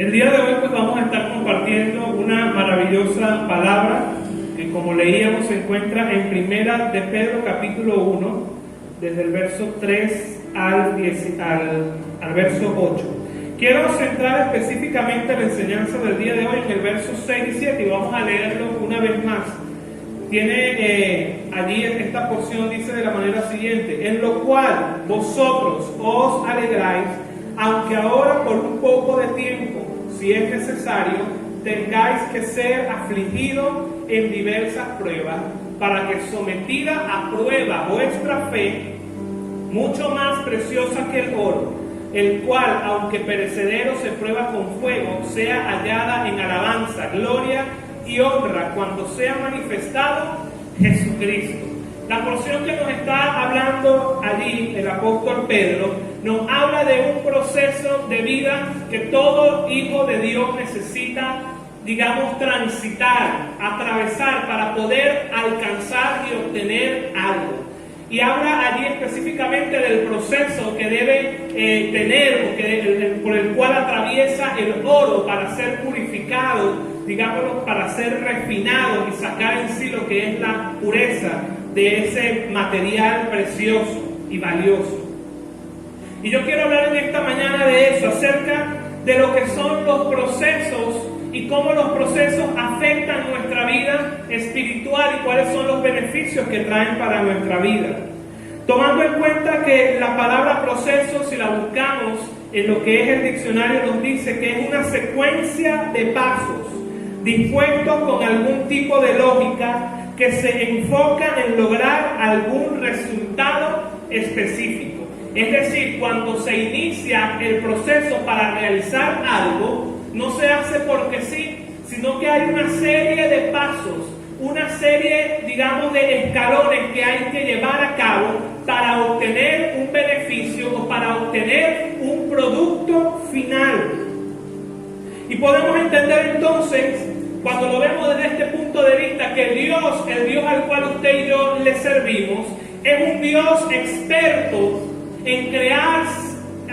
El día de hoy pues vamos a estar compartiendo una maravillosa palabra que, como leíamos, se encuentra en Primera de Pedro capítulo 1, desde el verso 3 al verso 8. Quiero centrar específicamente la enseñanza del día de hoy en el verso 6 y 7 y vamos a leerlo una vez más. Tiene allí esta porción, dice de la manera siguiente: en lo cual vosotros os alegráis, aunque ahora por un poco de tiempo, si es necesario, tengáis que ser afligidos en diversas pruebas, para que sometida a prueba vuestra fe, mucho más preciosa que el oro, el cual, aunque perecedero se prueba con fuego, sea hallada en alabanza, gloria y honra cuando sea manifestado Jesucristo. La porción que nos está hablando allí el apóstol Pedro nos habla de un proceso de vida que todo hijo de Dios necesita, digamos, transitar, atravesar para poder alcanzar y obtener algo. Y habla allí específicamente del proceso que debe tener, por el cual atraviesa el oro para ser purificado, digámoslo, para ser refinado y sacar en sí lo que es la pureza de ese material precioso y valioso. Y yo quiero hablar en esta mañana de eso, acerca de lo que son los procesos y cómo los procesos afectan nuestra vida espiritual y cuáles son los beneficios que traen para nuestra vida. Tomando en cuenta que la palabra proceso, si la buscamos en lo que es el diccionario, nos dice que es una secuencia de pasos dispuestos con algún tipo de lógica que se enfocan en lograr algún resultado específico. Es decir, cuando se inicia el proceso para realizar algo, no se hace porque sí, sino que hay una serie de pasos, una serie, digamos, de escalones que hay que llevar a cabo para obtener un beneficio o para obtener un producto final. Y podemos entender entonces, cuando lo vemos desde este punto de vista, que Dios, el Dios al cual usted y yo le servimos, es un Dios experto en crear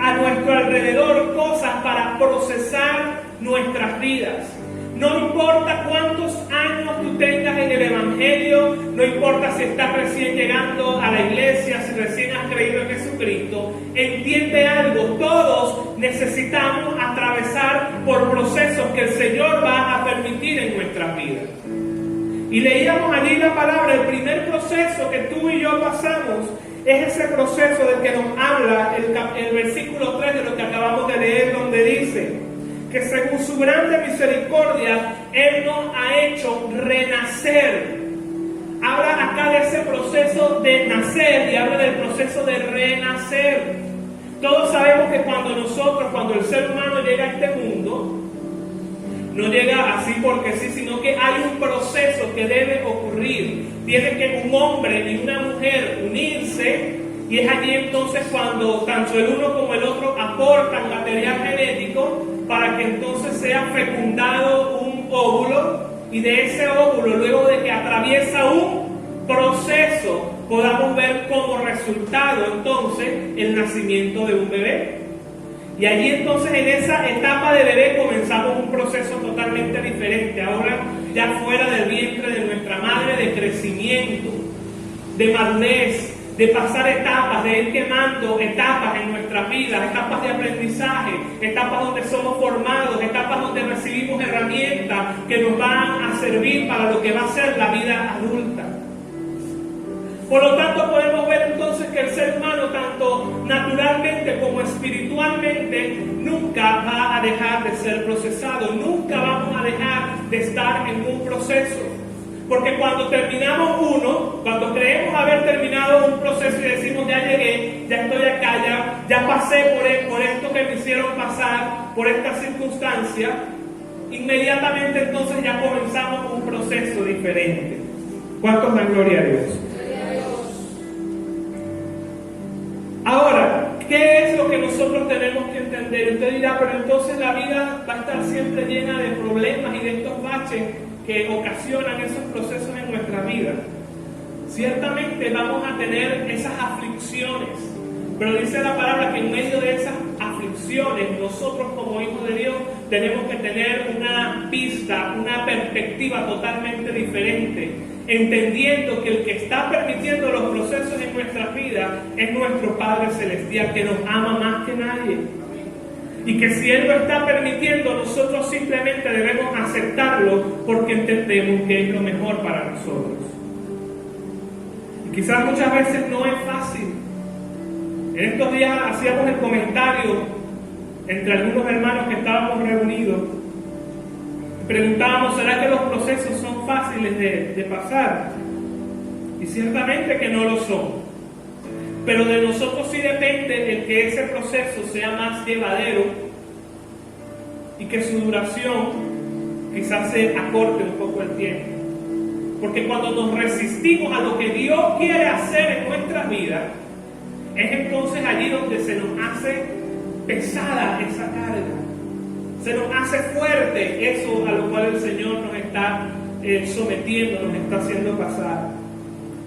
a nuestro alrededor cosas para procesar nuestras vidas. No importa cuántos años tú tengas en el Evangelio, no importa si estás recién llegando a la iglesia, si recién has creído en Jesucristo, entiende algo: todos necesitamos atravesar por procesos que el Señor va a permitir en nuestras vidas. Y leíamos allí la palabra, el primer proceso que tú y yo pasamos es ese proceso del que nos habla el versículo 3 de lo que acabamos de leer, donde dice que según su grande misericordia, Él nos ha hecho renacer. Habla acá de ese proceso de nacer y habla del proceso de renacer. Todos sabemos que cuando el ser humano llega a este mundo, no llega así porque sí, sino que hay un proceso que debe ocurrir. Tiene que un hombre y una mujer unirse, y es allí entonces cuando tanto el uno como el otro aportan material genético para que entonces sea fecundado un óvulo, y de ese óvulo, luego de que atraviesa un proceso, podamos ver como resultado entonces el nacimiento de un bebé. Y allí entonces en esa etapa de bebé comenzamos un proceso totalmente diferente, ahora ya fuera del vientre de nuestra madre, de crecimiento, de madurez, de pasar etapas, de ir quemando etapas en nuestras vidas, etapas de aprendizaje, etapas donde somos formados, etapas donde recibimos herramientas que nos van a servir para lo que va a ser la vida adulta. Por lo tanto, podemos ver entonces que el ser humano, tanto naturalmente como espiritualmente, nunca va a dejar de ser procesado, nunca vamos a dejar de estar en un proceso. Porque cuando terminamos cuando creemos haber terminado un proceso y decimos ya llegué, ya estoy acá, ya pasé por esto que me hicieron pasar, por esta circunstancia, inmediatamente entonces ya comenzamos un proceso diferente. ¿Cuántos dan gloria a Dios? Ahora, ¿qué es lo que nosotros tenemos que entender? Usted dirá, pero entonces la vida va a estar siempre llena de problemas y de estos baches que ocasionan esos procesos en nuestra vida. Ciertamente vamos a tener esas aflicciones, pero dice la palabra que en medio de esas aflicciones aflicciones, nosotros como hijos de Dios tenemos que tener una vista, una perspectiva totalmente diferente, entendiendo que el que está permitiendo los procesos en nuestras vidas es nuestro Padre Celestial, que nos ama más que nadie. Y que si Él lo está permitiendo, nosotros simplemente debemos aceptarlo porque entendemos que es lo mejor para nosotros. Y quizás muchas veces no es fácil. En estos días hacíamos el comentario entre algunos hermanos que estábamos reunidos. Preguntábamos, ¿será que los procesos son fáciles de pasar? Y ciertamente que no lo son. Pero de nosotros sí depende el que ese proceso sea más llevadero y que su duración quizás se acorte un poco el tiempo. Porque cuando nos resistimos a lo que Dios quiere hacer en nuestras vidas, es entonces allí donde se nos hace pesada esa carga. Se nos hace fuerte eso a lo cual el Señor nos está sometiendo, nos está haciendo pasar.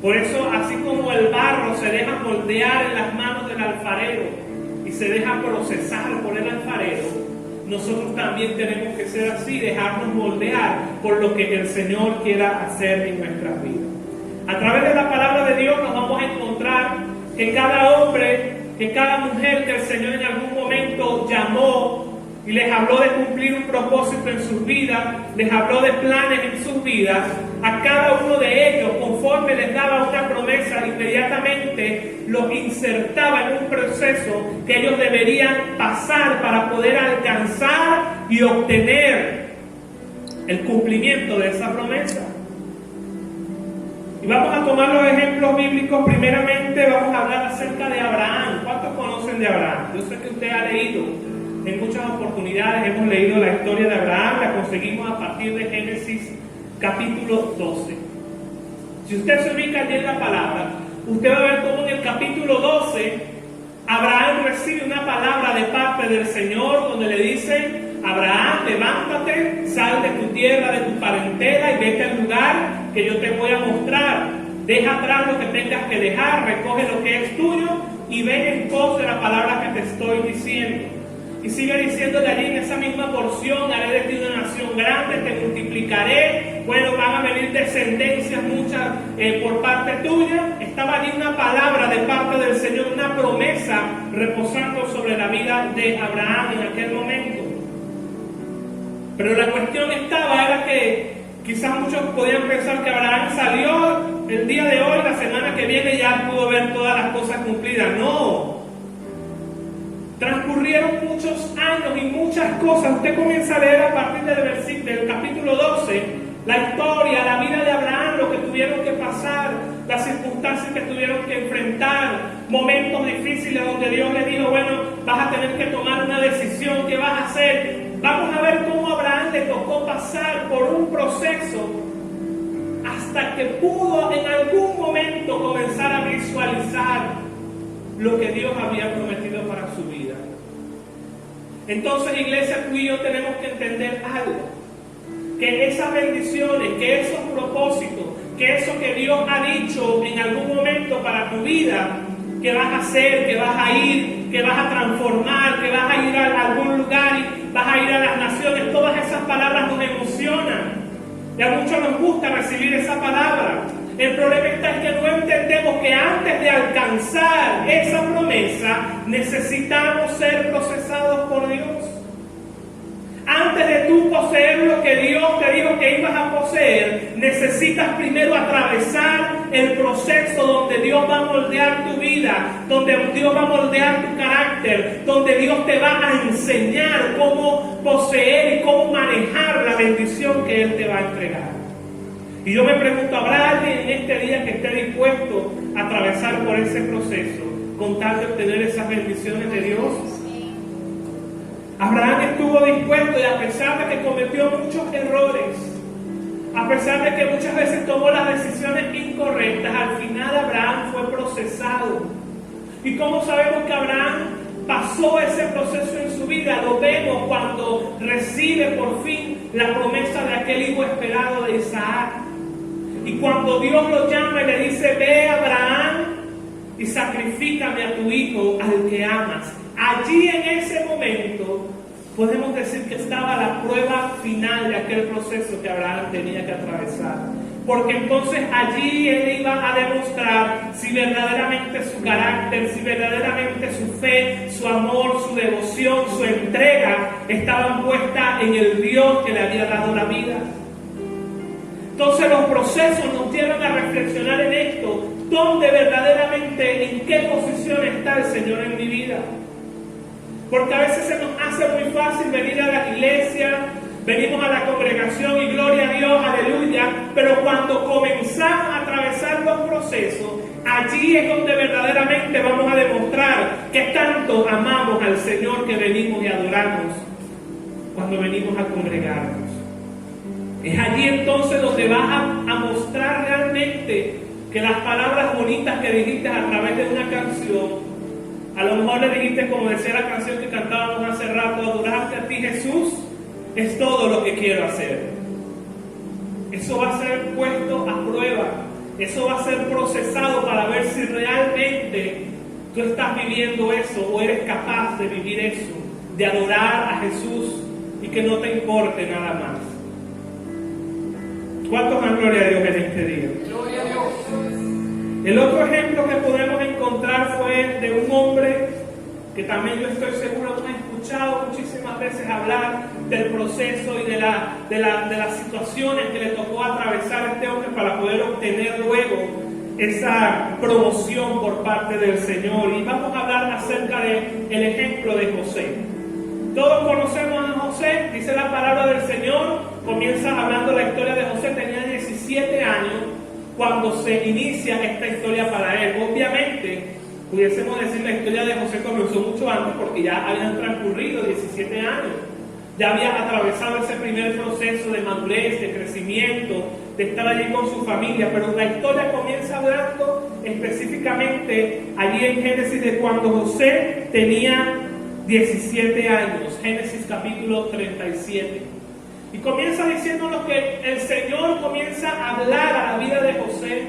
Por eso, así como el barro se deja moldear en las manos del alfarero y se deja procesar por el alfarero, nosotros también tenemos que ser así, dejarnos moldear por lo que el Señor quiera hacer en nuestras vidas. A través de la palabra de Dios nos vamos a encontrar que cada hombre, que cada mujer que el Señor en algún momento llamó y les habló de cumplir un propósito en sus vidas, les habló de planes en sus vidas, a cada uno de ellos, conforme les daba una promesa, inmediatamente los insertaba en un proceso que ellos deberían pasar para poder alcanzar y obtener el cumplimiento de esa promesa. Y vamos a tomar los ejemplos bíblicos. Primeramente vamos a hablar acerca de Abraham. ¿Cuántos conocen de Abraham? Yo sé que usted ha leído. En muchas oportunidades hemos leído la historia de Abraham, la conseguimos a partir de Génesis capítulo 12. Si usted se ubica allí en la palabra, usted va a ver cómo en el capítulo 12 Abraham recibe una palabra de parte del Señor donde le dice: Abraham, levántate, sal de tu tierra, de tu parentela y vete al lugar que yo te voy a mostrar. Deja atrás lo que tengas que dejar, recoge lo que es tuyo y ven en pos de la palabra que te estoy diciendo. Y sigue diciéndole allí en esa misma porción: haré de ti una nación grande, te multiplicaré, bueno, van a venir descendencias muchas por parte tuya. Estaba allí una palabra de parte del Señor, una promesa reposando sobre la vida de Abraham en aquel momento. Pero la cuestión era que quizás muchos podían pensar que Abraham salió el día de hoy, la semana que viene ya pudo ver todas las cosas cumplidas. No. Transcurrieron muchos años y muchas cosas. Usted comienza a leer a partir del capítulo 12 la historia, la vida de Abraham, lo que tuvieron que pasar, las circunstancias que tuvieron que enfrentar, momentos difíciles donde Dios le dijo: bueno, vas a tener que tomar una decisión, ¿qué vas a hacer? Vamos a ver cómo a Abraham le tocó pasar por un proceso hasta que pudo en algún momento comenzar a visualizar lo que Dios había prometido para su vida. Entonces, iglesia, tú y yo tenemos que entender algo: que esas bendiciones, que esos propósitos, que eso que Dios ha dicho en algún momento para tu vida, que vas a hacer, que vas a ir, que vas a transformar, que vas a ir a algún lugar y vas a ir a las naciones, todas esas palabras nos emocionan y a muchos nos gusta recibir esa palabra. El problema está en que no entendemos que antes de alcanzar esa promesa necesitamos ser procesados por Dios. Antes de tú poseer lo que Dios te dijo que ibas a poseer, necesitas primero atravesar el proceso donde Dios va a moldear tu vida, donde Dios va a moldear tu carácter, donde Dios te va a enseñar cómo poseer y cómo manejar la bendición que Él te va a entregar. Y yo me pregunto, ¿habrá alguien en este día que esté dispuesto a atravesar por ese proceso con tal de obtener esas bendiciones de Dios? Abraham estuvo dispuesto, y a pesar de que cometió muchos errores, a pesar de que muchas veces tomó las decisiones incorrectas, al final Abraham fue procesado. ¿Y cómo sabemos que Abraham pasó ese proceso en su vida? Lo vemos cuando recibe por fin la promesa de aquel hijo esperado de Isaac. Y cuando Dios lo llama y le dice: ve, Abraham, y sacrifícame a tu hijo, al que amas. allí en ese momento podemos decir que estaba la prueba final de aquel proceso que Abraham tenía que atravesar. Porque entonces allí él iba a demostrar si verdaderamente su carácter, si verdaderamente su fe, su amor, su devoción, su entrega estaban puestas en el Dios que le había dado la vida. Entonces los procesos nos llevan a reflexionar en esto. ¿Dónde verdaderamente, en qué posición está el Señor en mi vida? Porque a veces se nos hace muy fácil venir a la iglesia, venimos a la congregación y gloria a Dios, aleluya, pero cuando comenzamos a atravesar los procesos, allí es donde verdaderamente vamos a demostrar que tanto amamos al Señor que venimos y adoramos cuando venimos a congregarnos. Es allí entonces donde vas a mostrar realmente que las palabras bonitas que dijiste a través de una canción, a lo mejor le dijiste, como decía la canción que cantábamos hace rato, adorarte a ti Jesús es todo lo que quiero hacer. Eso va a ser puesto a prueba, eso va a ser procesado para ver si realmente tú estás viviendo eso o eres capaz de vivir eso, de adorar a Jesús y que no te importe nada más. ¿Cuántos dan gloria a Dios en este día? Gloria a Dios. El otro ejemplo que podemos encontrar fue de un hombre que también yo estoy seguro que han escuchado muchísimas veces hablar del proceso y de las situaciones que le tocó atravesar a este hombre para poder obtener luego esa promoción por parte del Señor. Y vamos a hablar acerca del ejemplo de José. Todos conocemos a José, dice la palabra del Señor, comienza hablando la historia de José, tenía 17 años cuando se inicia esta historia para él. Obviamente, pudiésemos decir la historia de José comenzó mucho antes porque ya habían transcurrido 17 años. Ya había atravesado ese primer proceso de madurez, de crecimiento, de estar allí con su familia, pero la historia comienza hablando específicamente allí en Génesis de cuando José tenía 17 años, Génesis capítulo 37. Y comienza diciéndonos que el Señor comienza a hablar a la vida de José.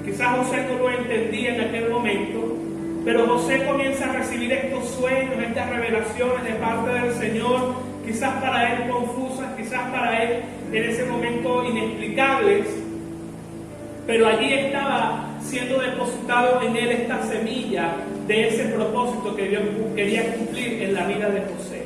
Quizás José no lo entendía en aquel momento, pero José comienza a recibir estos sueños, estas revelaciones de parte del Señor, quizás para él confusas, quizás para él en ese momento inexplicables, pero allí estaba siendo depositado en él esta semilla de ese propósito que Dios quería cumplir en la vida de José.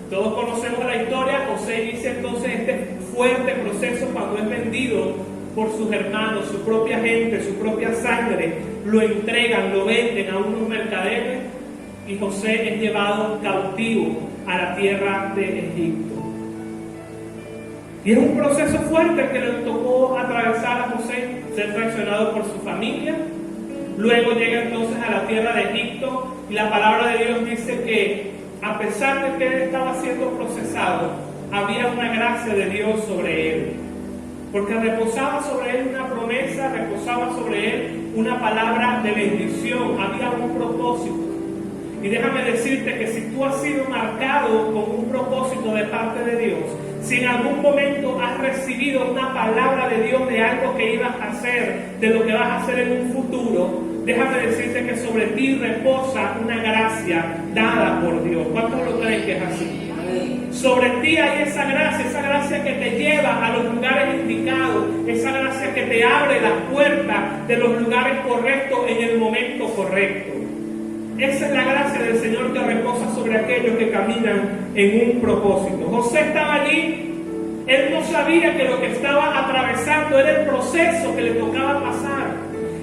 Todos conocemos la historia. José inicia entonces este fuerte proceso cuando es vendido por sus hermanos, su propia gente, su propia sangre, lo entregan, lo venden a unos mercaderes y José es llevado cautivo a la tierra de Egipto. Y es un proceso fuerte que le tocó atravesar a José, ser traicionado por su familia. Luego llega entonces a la tierra de Egipto y la palabra de Dios dice que a pesar de que él estaba siendo procesado, había una gracia de Dios sobre él. Porque reposaba sobre él una promesa, reposaba sobre él una palabra de bendición, había un propósito. Y déjame decirte que si tú has sido marcado con un propósito de parte de Dios, si en algún momento has recibido una palabra de Dios de algo que ibas a hacer, de lo que vas a hacer en un futuro, déjame decirte que sobre ti reposa una gracia dada por Dios. ¿Cuántos lo creen que es así? Sobre ti hay esa gracia que te lleva a los lugares indicados, esa gracia que te abre las puertas de los lugares correctos en el momento correcto. Esa es la gracia del Señor que reposa sobre aquellos que caminan en un propósito. José estaba allí, él no sabía que lo que estaba atravesando era el proceso que le tocaba pasar.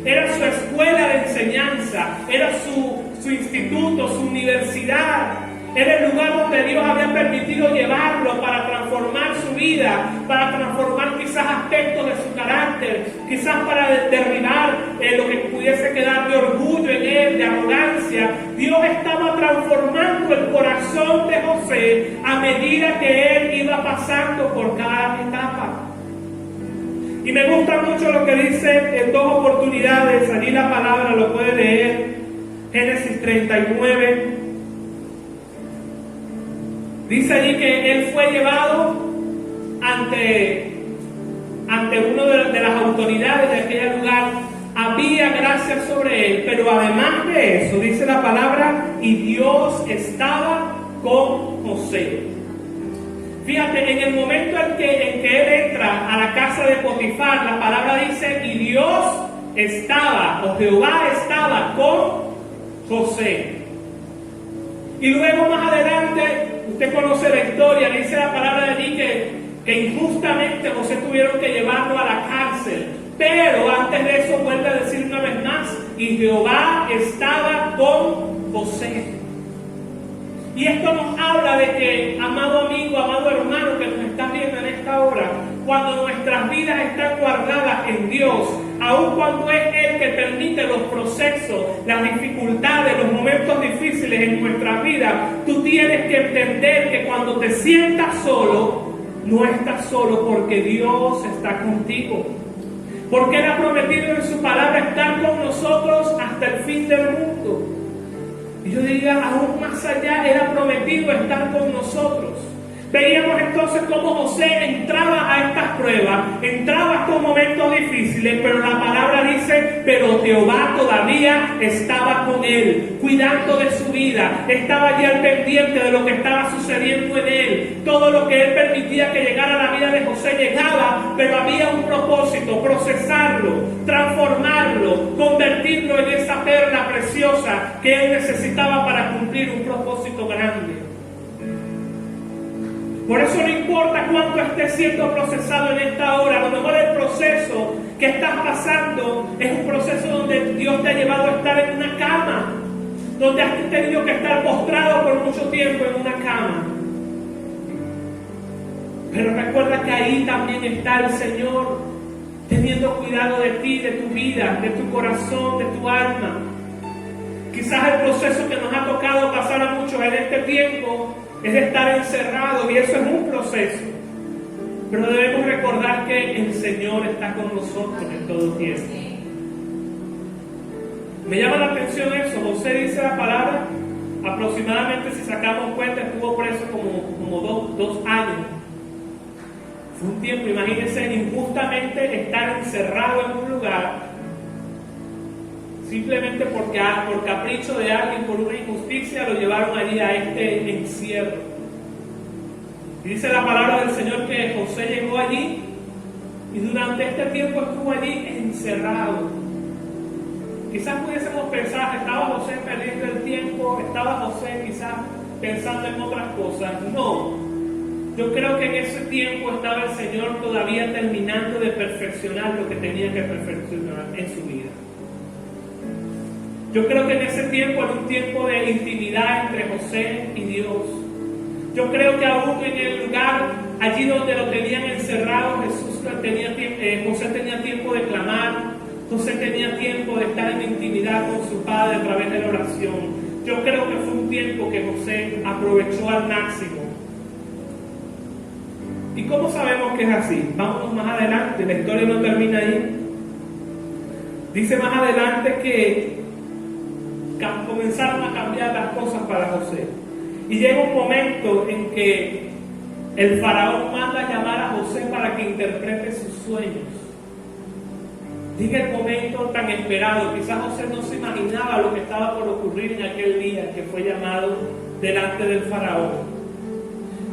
Era su escuela de enseñanza, era su instituto, su universidad. Era el lugar donde Dios había permitido llevarlo para transformar su vida, para transformar quizás aspectos de su carácter, quizás para derribar lo que pudiese quedar de orgullo en él, de arrogancia. Dios estaba transformando el corazón de José a medida que él iba pasando por cada etapa. Y me gusta mucho lo que dice en 2 oportunidades, allí la palabra lo puede leer, Génesis 39. Dice allí que él fue llevado ante una de las autoridades de aquel lugar a había gracia sobre él, pero además de eso, dice la palabra, y Dios estaba con José. Fíjate, en el momento en que él entra a la casa de Potifar, la palabra dice, y Dios estaba, o Jehová estaba con José. Y luego más adelante, usted conoce la historia, dice la palabra de allí que injustamente José tuvieron que llevarlo a la cárcel. Pero antes de eso vuelve a decir una vez más, y Jehová estaba con José. Y esto nos habla de que, amado amigo, amado hermano que nos estás viendo en esta hora, cuando nuestras vidas están guardadas en Dios, aun cuando es Él que permite los procesos, las dificultades, los momentos difíciles en nuestra vida, tú tienes que entender que cuando te sientas solo, no estás solo porque Dios está contigo. Porque Él ha prometido en su palabra estar con nosotros hasta el fin del mundo. Y yo diría, aún más allá, Él ha prometido estar con nosotros. Veíamos entonces cómo José entraba a estas pruebas, entraba a estos momentos difíciles, pero la palabra dice, pero Jehová todavía estaba con él, cuidando de su vida, estaba allí al pendiente de lo que estaba sucediendo en él. Todo lo que él permitía que llegara a la vida de José llegaba, pero había un propósito, procesarlo, transformarlo, convertirlo en esa perla preciosa que él necesitaba para cumplir un propósito grande. Por eso no importa cuánto esté siendo procesado en esta hora, a lo mejor el proceso que estás pasando es un proceso donde Dios te ha llevado a estar en una cama, donde has tenido que estar postrado por mucho tiempo en una cama. Pero recuerda que ahí también está el Señor, teniendo cuidado de ti, de tu vida, de tu corazón, de tu alma. Quizás el proceso que nos ha tocado pasar a muchos en este tiempo es estar encerrado, y eso es un proceso. Pero debemos recordar que el Señor está con nosotros en todo tiempo. Me llama la atención eso. José dice la palabra, aproximadamente, si sacamos cuenta, estuvo preso como dos años. Fue un tiempo, imagínense, injustamente estar encerrado en un lugar, simplemente porque por capricho de alguien, por una injusticia, lo llevaron allí a este encierro. Y dice la palabra del Señor que José llegó allí y durante este tiempo estuvo allí encerrado. Quizás pudiésemos pensar, ¿estaba José perdiendo el tiempo? ¿Estaba José quizás pensando en otras cosas? No. Yo creo que en ese tiempo estaba el Señor todavía terminando de perfeccionar lo que tenía que perfeccionar en su vida. Yo creo que en ese tiempo era un tiempo de intimidad entre José y Dios. Yo creo que aún en el lugar, allí donde lo tenían encerrado, José tenía tiempo de clamar, José tenía tiempo de estar en intimidad con su Padre a través de la oración. Yo creo que fue un tiempo que José aprovechó al máximo. ¿Y cómo sabemos que es así? Vamos más adelante, la historia no termina ahí. Dice más adelante que comenzaron a cambiar las cosas para José. Y llega un momento en que el faraón manda a llamar a José para que interprete sus sueños. Llega el momento tan esperado. Quizás José no se imaginaba lo que estaba por ocurrir en aquel día que fue llamado delante del faraón.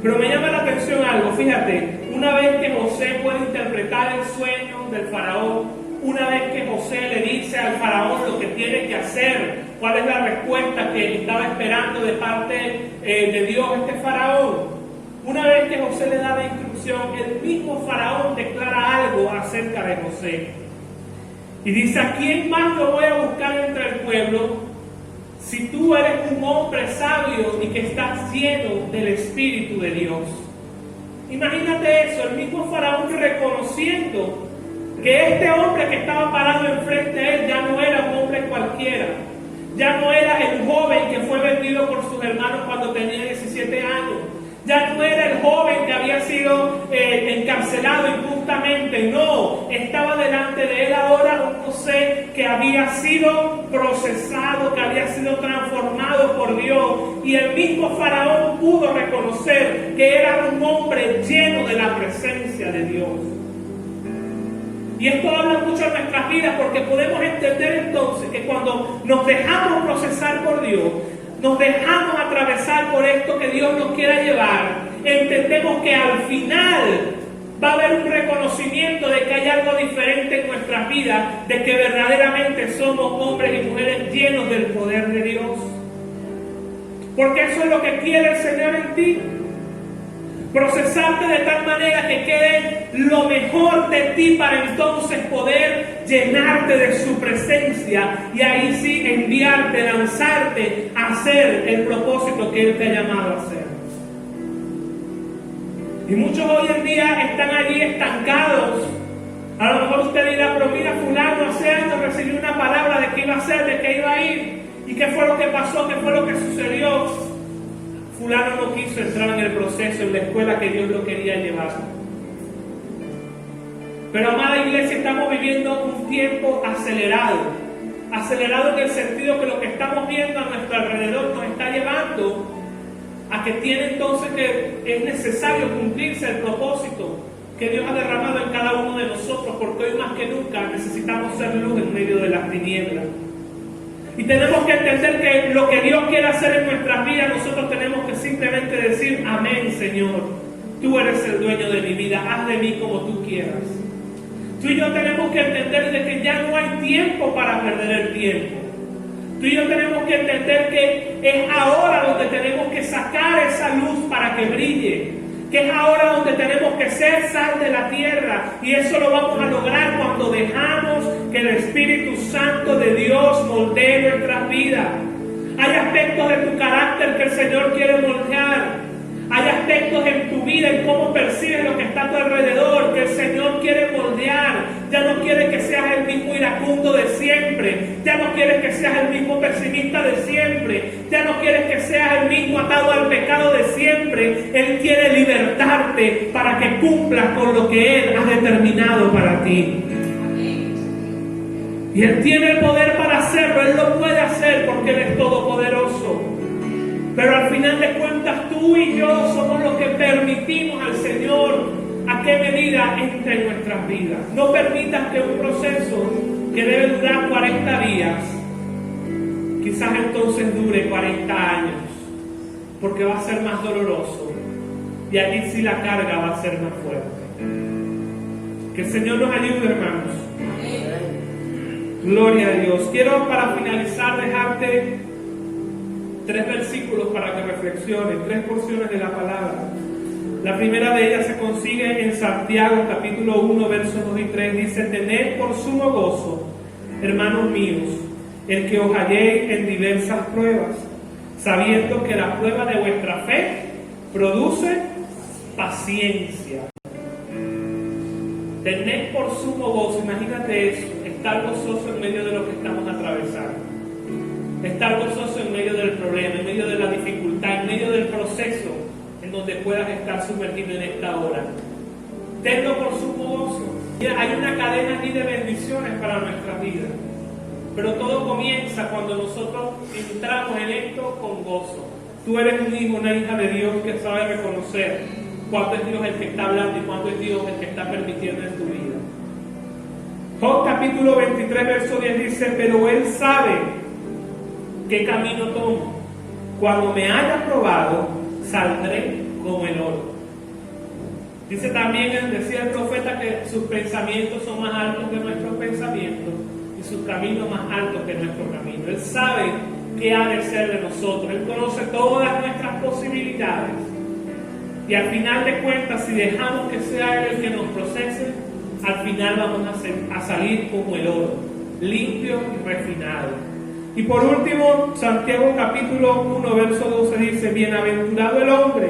Pero me llama la atención algo. Fíjate, una vez que José puede interpretar el sueño del faraón, una vez que José le dice al faraón lo que tiene que hacer, cuál es la respuesta que estaba esperando de parte de Dios este faraón, una vez que José le da la instrucción, el mismo faraón declara algo acerca de José. Y dice, ¿a quién más lo voy a buscar entre el pueblo? Si tú eres un hombre sabio y que estás lleno del Espíritu de Dios. Imagínate eso, el mismo faraón reconociendo que este hombre que estaba parado enfrente de él ya no era un hombre cualquiera, ya no era el joven que fue vendido por sus hermanos cuando tenía 17 años, ya no era el joven que había sido encarcelado injustamente, no, estaba delante de él ahora un José que había sido procesado, que había sido transformado por Dios, y el mismo faraón pudo reconocer que era un hombre lleno de la presencia de Dios. Y esto habla mucho en nuestras vidas porque podemos entender entonces que cuando nos dejamos procesar por Dios, nos dejamos atravesar por esto que Dios nos quiera llevar, entendemos que al final va a haber un reconocimiento de que hay algo diferente en nuestras vidas, de que verdaderamente somos hombres y mujeres llenos del poder de Dios. Porque eso es lo que quiere el Señor en ti. Procesarte de tal manera que quede lo mejor de ti para entonces poder llenarte de su presencia y ahí sí enviarte, lanzarte a hacer el propósito que Él te ha llamado a hacer. Y muchos hoy en día están allí estancados. A lo mejor usted dirá, pero mira, fulano hace años recibió una palabra de que iba a hacer, de que iba a ir. ¿Y qué fue lo que pasó? ¿Qué fue lo que sucedió? Fulano no quiso entrar en el proceso, en la escuela que Dios lo quería llevar. Pero amada iglesia, estamos viviendo un tiempo acelerado. Acelerado en el sentido que lo que estamos viendo a nuestro alrededor nos está llevando a que tiene entonces que es necesario cumplirse el propósito que Dios ha derramado en cada uno de nosotros, porque hoy más que nunca necesitamos ser luz en medio de las tinieblas. Y tenemos que entender que lo que Dios quiere hacer en nuestras vidas, nosotros tenemos que simplemente decir, amén, Señor. Tú eres el dueño de mi vida, haz de mí como tú quieras. Tú y yo tenemos que entender de que ya no hay tiempo para perder el tiempo. Tú y yo tenemos que entender que es ahora donde tenemos que sacar esa luz para que brille. Que es ahora donde tenemos que ser sal de la tierra. Y eso lo vamos a lograr cuando dejamos que el Espíritu Santo de Dios moldee nuestras vidas. Hay aspectos de tu carácter que el Señor quiere moldear. Hay aspectos en tu vida, en cómo percibes lo que está a tu alrededor, que el Señor quiere moldear. Ya no quiere que seas el mismo iracundo de siempre. Ya no quiere que seas el mismo pesimista de siempre. Ya no quiere que seas el mismo atado al pecado de siempre. Él quiere libertarte para que cumplas con lo que Él ha determinado para ti. Y Él tiene el poder para hacerlo. Él lo puede hacer porque Él es todopoderoso. Pero al final de cuentas tú y yo somos los que permitimos al Señor a qué medida entre en nuestras vidas. No permitas que un proceso que debe durar 40 días, quizás entonces dure 40 años, porque va a ser más doloroso y allí sí la carga va a ser más fuerte. Que el Señor nos ayude, hermanos. Gloria a Dios. Quiero para finalizar dejarte 3 versículos para que reflexiones, 3 porciones de la palabra. La primera de ellas se consigue en Santiago, capítulo 1, versos 2 y 3. Dice: tened por sumo gozo, hermanos míos, el que os halléis en diversas pruebas, sabiendo que la prueba de vuestra fe produce paciencia. Tened por sumo gozo, imagínate eso, estar gozoso en medio de lo que estamos atravesando. Estar gozoso en medio del problema, en medio de la dificultad, en medio del proceso en donde puedas estar sumergido en esta hora. Tenlo por sumo gozo. Hay una cadena aquí de bendiciones para nuestras vidas. Pero todo comienza cuando nosotros entramos en esto con gozo. Tú eres un hijo, una hija de Dios que sabe reconocer cuánto es Dios el que está hablando y cuánto es Dios el que está permitiendo en tu vida. Job capítulo 23, verso 10 dice: pero Él sabe qué camino tomo. Cuando me haya probado, saldré como el oro. Dice también, decía el profeta, que sus pensamientos son más altos que nuestros pensamientos y sus caminos más altos que nuestro camino. Él sabe qué ha de ser de nosotros. Él conoce todas nuestras posibilidades. Y al final de cuentas, si dejamos que sea Él el que nos procese, al final vamos a salir como el oro, limpio y refinado. Y por último, Santiago capítulo 1, verso 12 dice: bienaventurado el hombre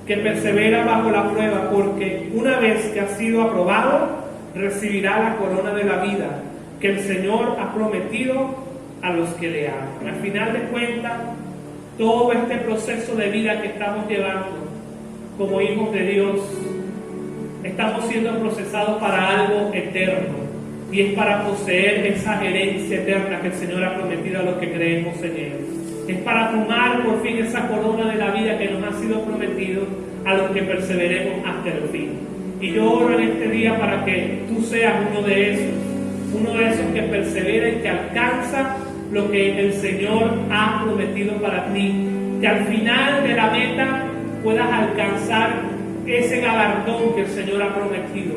que persevera bajo la prueba, porque una vez que ha sido aprobado, recibirá la corona de la vida que el Señor ha prometido a los que le aman. Al final de cuentas, todo este proceso de vida que estamos llevando como hijos de Dios, estamos siendo procesados para algo eterno. Y es para poseer esa herencia eterna que el Señor ha prometido a los que creemos en Él. Es para tomar por fin esa corona de la vida que nos ha sido prometido a los que perseveremos hasta el fin. Y yo oro en este día para que tú seas uno de esos que persevera y que alcanza lo que el Señor ha prometido para ti. Que al final de la meta puedas alcanzar ese galardón que el Señor ha prometido,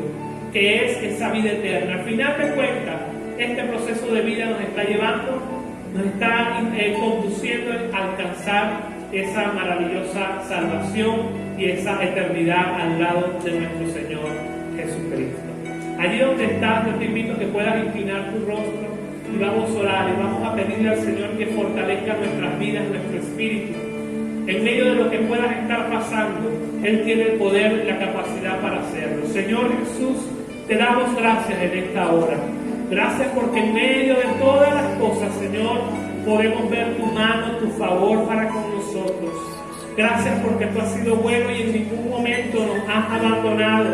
que es esa vida eterna. Al final de cuentas, este proceso de vida nos está conduciendo a alcanzar esa maravillosa salvación y esa eternidad al lado de nuestro Señor Jesucristo. Allí donde estás, yo te invito a que puedas inclinar tu rostro y vamos a orar y vamos a pedirle al Señor que fortalezca nuestras vidas, nuestro espíritu. En medio de lo que puedas estar pasando, Él tiene el poder y la capacidad para hacerlo. Señor Jesús, te damos gracias en esta hora. Gracias porque en medio de todas las cosas, Señor, podemos ver tu mano, tu favor para con nosotros. Gracias porque tú has sido bueno y en ningún momento nos has abandonado.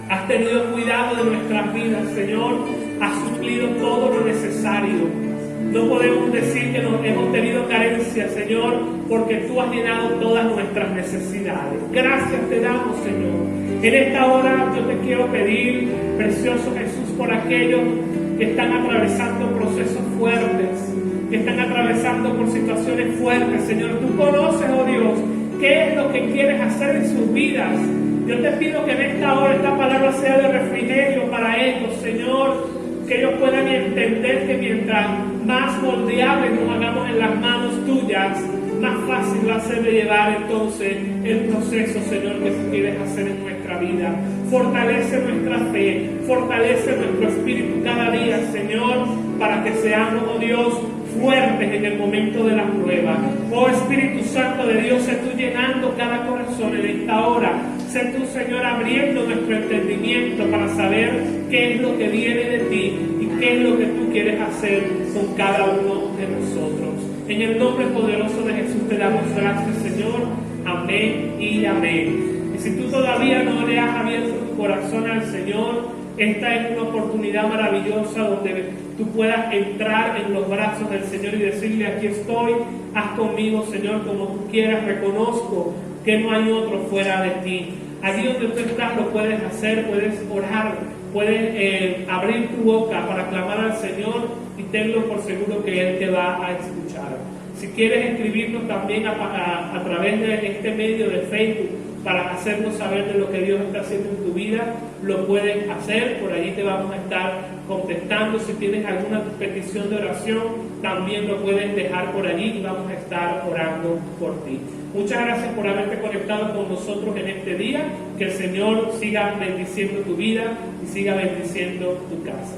Has tenido cuidado de nuestras vidas, Señor. Has suplido todo lo necesario. No podemos decir que hemos tenido carencia, Señor, porque tú has llenado todas nuestras necesidades. Gracias te damos, Señor. En esta hora yo te quiero pedir, precioso Jesús, por aquellos que están atravesando procesos fuertes, que están atravesando por situaciones fuertes, Señor. Tú conoces, oh Dios, qué es lo que quieres hacer en sus vidas. Yo te pido que en esta hora esta palabra sea de refrigerio para ellos, Señor, que ellos puedan entender que mientras más moldeables nos hagamos en las manos tuyas, más fácil va a ser de llevar entonces el proceso, Señor, que tú quieres hacer en nuestra vida. Fortalece nuestra fe, fortalece nuestro espíritu cada día, Señor, para que seamos, oh Dios, fuertes en el momento de la prueba. Oh Espíritu Santo de Dios, sé tú llenando cada corazón en esta hora. Sé tú, Señor, abriendo nuestro entendimiento para saber qué es lo que viene de ti y qué es lo que tú quieres hacer con cada uno de nosotros. En el nombre poderoso de Jesús te damos gracias, Señor. Amén y amén. Y si tú todavía no le has abierto tu corazón al Señor, esta es una oportunidad maravillosa donde tú puedas entrar en los brazos del Señor y decirle: aquí estoy, haz conmigo, Señor, como tú quieras. Reconozco que no hay otro fuera de ti. Allí donde tú estás lo puedes hacer, puedes orar, puedes abrir tu boca para clamar al Señor y tenlo por seguro que Él te va a escuchar. Si quieres escribirnos también a través de este medio de Facebook para hacernos saber de lo que Dios está haciendo en tu vida, lo puedes hacer. Por allí te vamos a estar contestando. Si tienes alguna petición de oración, también lo puedes dejar por allí y vamos a estar orando por ti. Muchas gracias por haberte conectado con nosotros en este día. Que el Señor siga bendiciendo tu vida y siga bendiciendo tu casa.